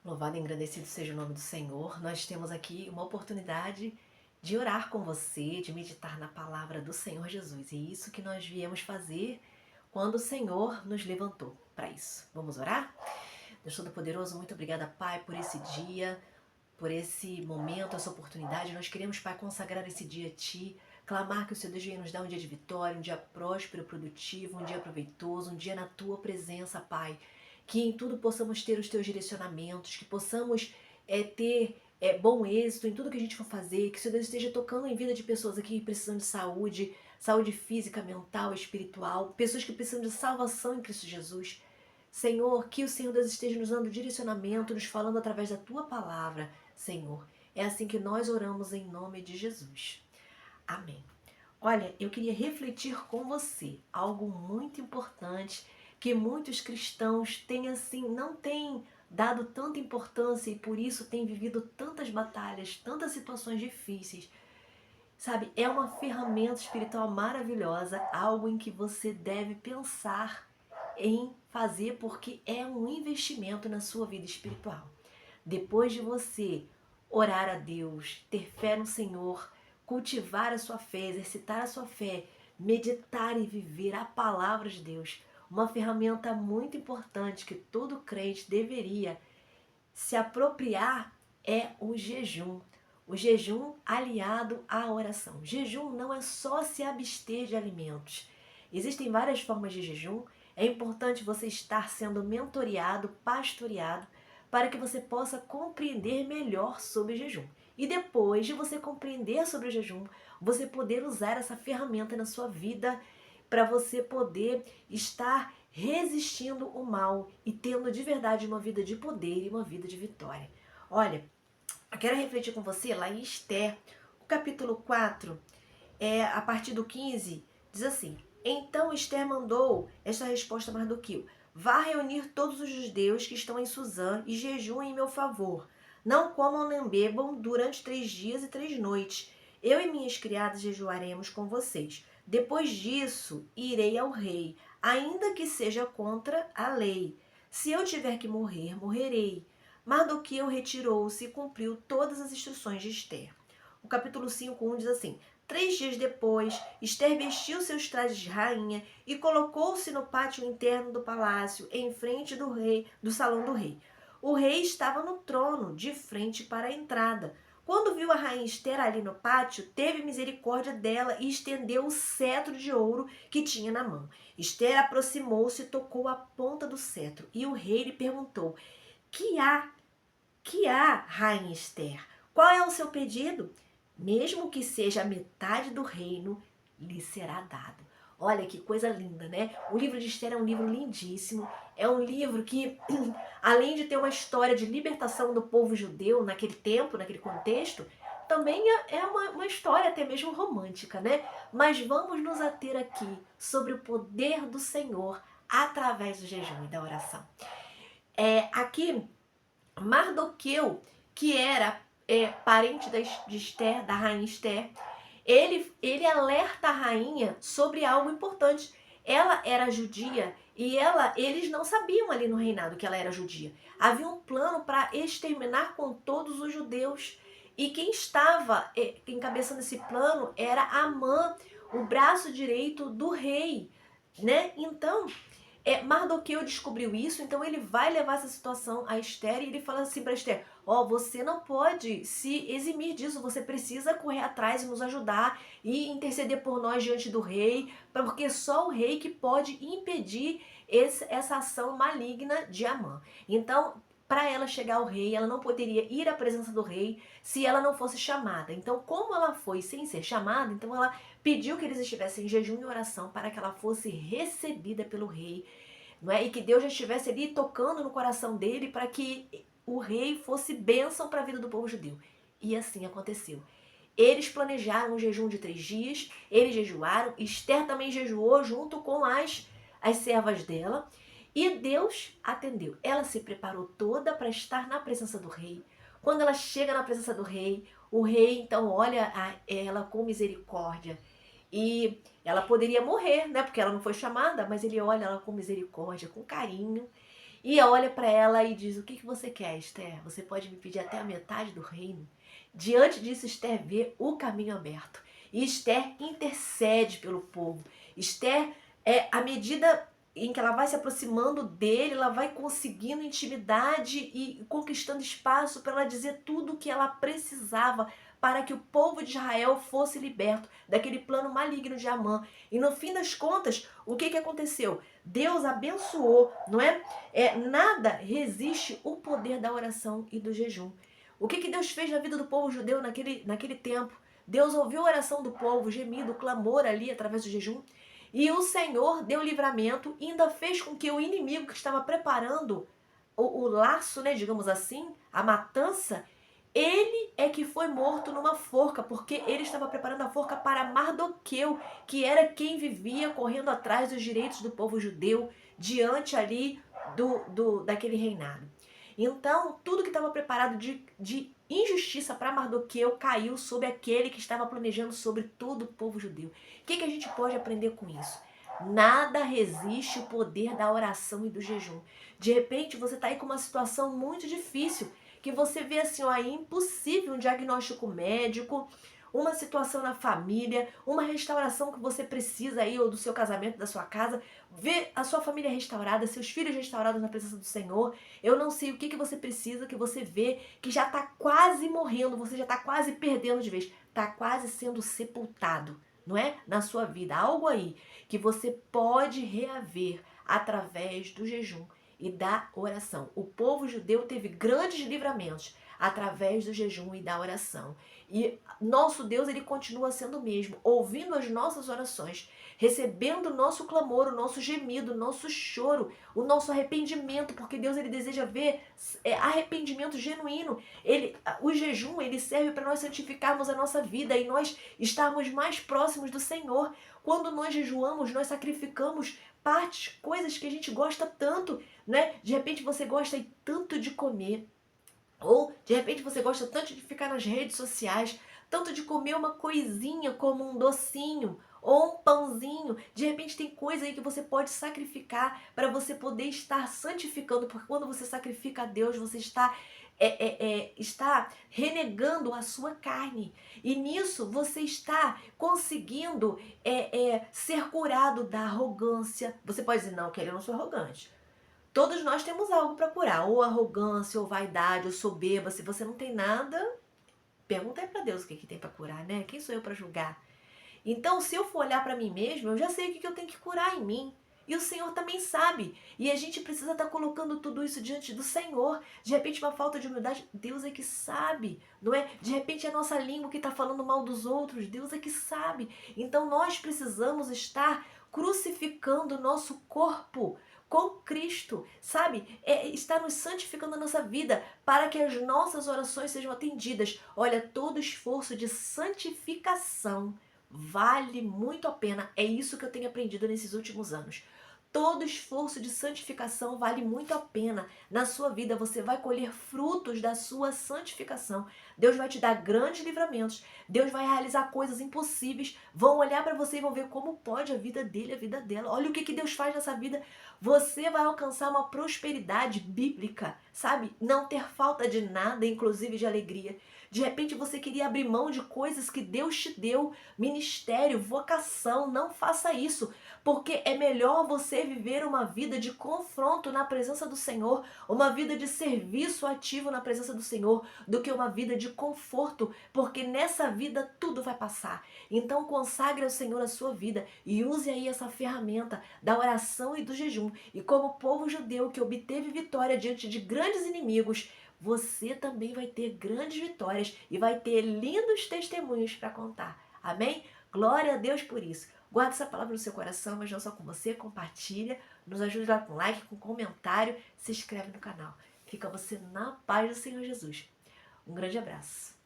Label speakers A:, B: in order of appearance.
A: Louvado e engrandecido seja o nome do Senhor. Nós temos aqui uma oportunidade de orar com você, de meditar na palavra do Senhor Jesus. E é isso que nós viemos fazer quando o Senhor nos levantou para isso. Vamos orar? Deus Todo-Poderoso, muito obrigada, Pai, por esse dia, por esse momento, essa oportunidade. Nós queremos, Pai, consagrar esse dia a Ti, clamar que o Senhor Deus venha nos dar um dia de vitória, um dia próspero, produtivo, um dia proveitoso, um dia na Tua presença, Pai. Que em tudo possamos ter os Teus direcionamentos, que possamos ter bom êxito em tudo que a gente for fazer, que o Senhor Deus esteja tocando em vida de pessoas aqui que precisam de saúde, saúde física, mental, espiritual, pessoas que precisam de salvação em Cristo Jesus. Senhor, que o Senhor Deus esteja nos dando direcionamento, nos falando através da Tua palavra, Senhor. É assim que nós oramos em nome de Jesus. Amém. Olha, eu queria refletir com você algo muito importante que muitos cristãos têm assim, não têm dado tanta importância e por isso têm vivido tantas batalhas, tantas situações difíceis. Sabe, é uma ferramenta espiritual maravilhosa, algo em que você deve pensar em fazer porque é um investimento na sua vida espiritual. Depois de você orar a Deus, ter fé no Senhor, cultivar a sua fé, exercitar a sua fé, meditar e viver a palavra de Deus, uma ferramenta muito importante que todo crente deveria se apropriar é o jejum. O jejum aliado à oração. Jejum não é só se abster de alimentos. Existem várias formas de jejum. É importante você estar sendo mentoreado, pastoreado, para que você possa compreender melhor sobre o jejum. E depois de você compreender sobre o jejum, você poder usar essa ferramenta na sua vida para você poder estar resistindo o mal e tendo de verdade uma vida de poder e uma vida de vitória. Olha, eu quero refletir com você lá em Esther, o capítulo 4, a partir do 15, diz assim: Então Esther mandou esta resposta a Mardoqueu: Vá reunir todos os judeus que estão em Suzã e jejuem em meu favor. Não comam nem bebam durante 3 dias e 3 noites. Eu e minhas criadas jejuaremos com vocês. Depois disso, irei ao rei, ainda que seja contra a lei. Se eu tiver que morrer, morrerei. Mardoqueu retirou-se e cumpriu todas as instruções de Esther. O capítulo 5:1 diz assim: 3 dias depois, Esther vestiu seus trajes de rainha e colocou-se no pátio interno do palácio, em frente do rei, do salão do rei. O rei estava no trono, de frente para a entrada. Quando viu a rainha Esther ali no pátio, teve misericórdia dela e estendeu o cetro de ouro que tinha na mão. Esther aproximou-se e tocou a ponta do cetro. E o rei lhe perguntou: Que há? Que há, rainha Esther? Qual é o seu pedido? Mesmo que seja a metade do reino, lhe será dado. Olha que coisa linda, né? O livro de Esther é um livro lindíssimo. É um livro que, além de ter uma história de libertação do povo judeu naquele tempo, naquele contexto, também é uma história até mesmo romântica, né? Mas vamos nos ater aqui sobre o poder do Senhor através do jejum e da oração. Aqui Mardoqueu, que era parente de Esther, da rainha Esther, ele alerta a rainha sobre algo importante. Ela era judia e eles não sabiam ali no reinado que ela era judia. Havia um plano para exterminar com todos os judeus. E quem estava encabeçando esse plano era Amã, o braço direito do rei, né? Então, Mardoqueu descobriu isso, então ele vai levar essa situação a Esther e ele fala assim para Esther: você não pode se eximir disso, você precisa correr atrás e nos ajudar e interceder por nós diante do rei, porque só o rei que pode impedir essa ação maligna de Amã. Então, para ela chegar ao rei, ela não poderia ir à presença do rei se ela não fosse chamada. Então, como ela foi sem ser chamada, então ela pediu que eles estivessem em jejum e oração para que ela fosse recebida pelo rei, não é? E que Deus já estivesse ali tocando no coração dele para que o rei fosse bênção para a vida do povo judeu. E assim aconteceu. Eles planejaram um jejum de 3 dias, eles jejuaram, Esther também jejuou junto com as servas dela, e Deus atendeu. Ela se preparou toda para estar na presença do rei. Quando ela chega na presença do rei, o rei então olha ela com misericórdia. E ela poderia morrer, né? Porque ela não foi chamada, mas ele olha ela com misericórdia, com carinho. e olha para ela e diz: o que você quer, Esther? Você pode me pedir até a metade do reino? Diante disso, Esther vê o caminho aberto. E Esther intercede pelo povo. Esther, à medida em que ela vai se aproximando dele, ela vai conseguindo intimidade e conquistando espaço para ela dizer tudo o que ela precisava para que o povo de Israel fosse liberto daquele plano maligno de Amã. E no fim das contas, o que aconteceu? Deus abençoou, não é? Nada resiste o poder da oração e do jejum. O que Deus fez na vida do povo judeu naquele tempo? Deus ouviu a oração do povo, o gemido, o clamor ali através do jejum. E o Senhor deu livramento e ainda fez com que o inimigo que estava preparando o laço, né, digamos assim, a matança, ele é que foi morto numa forca, porque ele estava preparando a forca para Mardoqueu, que era quem vivia correndo atrás dos direitos do povo judeu diante ali daquele reinado. Então, tudo que estava preparado de injustiça para Mardoqueu caiu sobre aquele que estava planejando sobre todo o povo judeu. O que a gente pode aprender com isso? Nada resiste o poder da oração e do jejum. De repente, você está aí com uma situação muito difícil, que você vê assim, ó, é impossível um diagnóstico médico, uma situação na família, uma restauração que você precisa aí, ou do seu casamento, da sua casa, ver a sua família restaurada, seus filhos restaurados na presença do Senhor. Eu não sei o que você precisa, que você vê que já está quase morrendo, você já está quase perdendo de vez, está quase sendo sepultado, não é? Na sua vida, algo aí que você pode reaver através do jejum e da oração. O povo judeu teve grandes livramentos através do jejum e da oração. E nosso Deus, ele continua sendo o mesmo, ouvindo as nossas orações, recebendo o nosso clamor, o nosso gemido, o nosso choro, o nosso arrependimento, porque Deus, ele deseja ver arrependimento genuíno. O jejum, ele serve para nós santificarmos a nossa vida e nós estarmos mais próximos do Senhor. Quando nós jejuamos, nós sacrificamos partes, coisas que a gente gosta tanto, né? De repente você gosta tanto de comer, ou de repente você gosta tanto de ficar nas redes sociais, tanto de comer uma coisinha como um docinho ou um pãozinho. De repente tem coisa aí que você pode sacrificar para você poder estar santificando, porque quando você sacrifica a Deus, você está renegando a sua carne. E nisso você está conseguindo ser curado da arrogância. Você pode dizer, não, Kelly, eu não sou arrogante. Todos nós temos algo para curar, ou arrogância, ou vaidade, ou soberba. Se você não tem nada, pergunta aí para Deus o que tem para curar, né? Quem sou eu para julgar? Então, se eu for olhar para mim mesmo, eu já sei o que eu tenho que curar em mim. E o Senhor também sabe. E a gente precisa estar colocando tudo isso diante do Senhor. De repente, uma falta de humildade, Deus é que sabe, não é? De repente, é a nossa língua que está falando mal dos outros, Deus é que sabe. Então, nós precisamos estar crucificando o nosso corpo com Cristo, sabe? Está nos santificando a nossa vida para que as nossas orações sejam atendidas. Olha, todo esforço de santificação vale muito a pena. É isso que eu tenho aprendido nesses últimos anos. Todo esforço de santificação vale muito a pena. Na sua vida você vai colher frutos da sua santificação. Deus vai te dar grandes livramentos. Deus vai realizar coisas impossíveis. Vão olhar para você e vão ver como pode a vida dele, a vida dela. Olha o que Deus faz nessa vida. Você vai alcançar uma prosperidade bíblica, sabe? Não ter falta de nada, inclusive de alegria. De repente você queria abrir mão de coisas que Deus te deu, ministério, vocação. Não faça isso, porque é melhor você viver uma vida de confronto na presença do Senhor, uma vida de serviço ativo na presença do Senhor, do que uma vida de conforto, porque nessa vida tudo vai passar. Então consagre ao Senhor a sua vida e use aí essa ferramenta da oração e do jejum. E como o povo judeu que obteve vitória diante de grandes inimigos, você também vai ter grandes vitórias e vai ter lindos testemunhos para contar. Amém? Glória a Deus por isso. Guarda essa palavra no seu coração, mas não só com você, compartilha, nos ajuda lá com like, com comentário, se inscreve no canal. Fica você na paz do Senhor Jesus. Um grande abraço.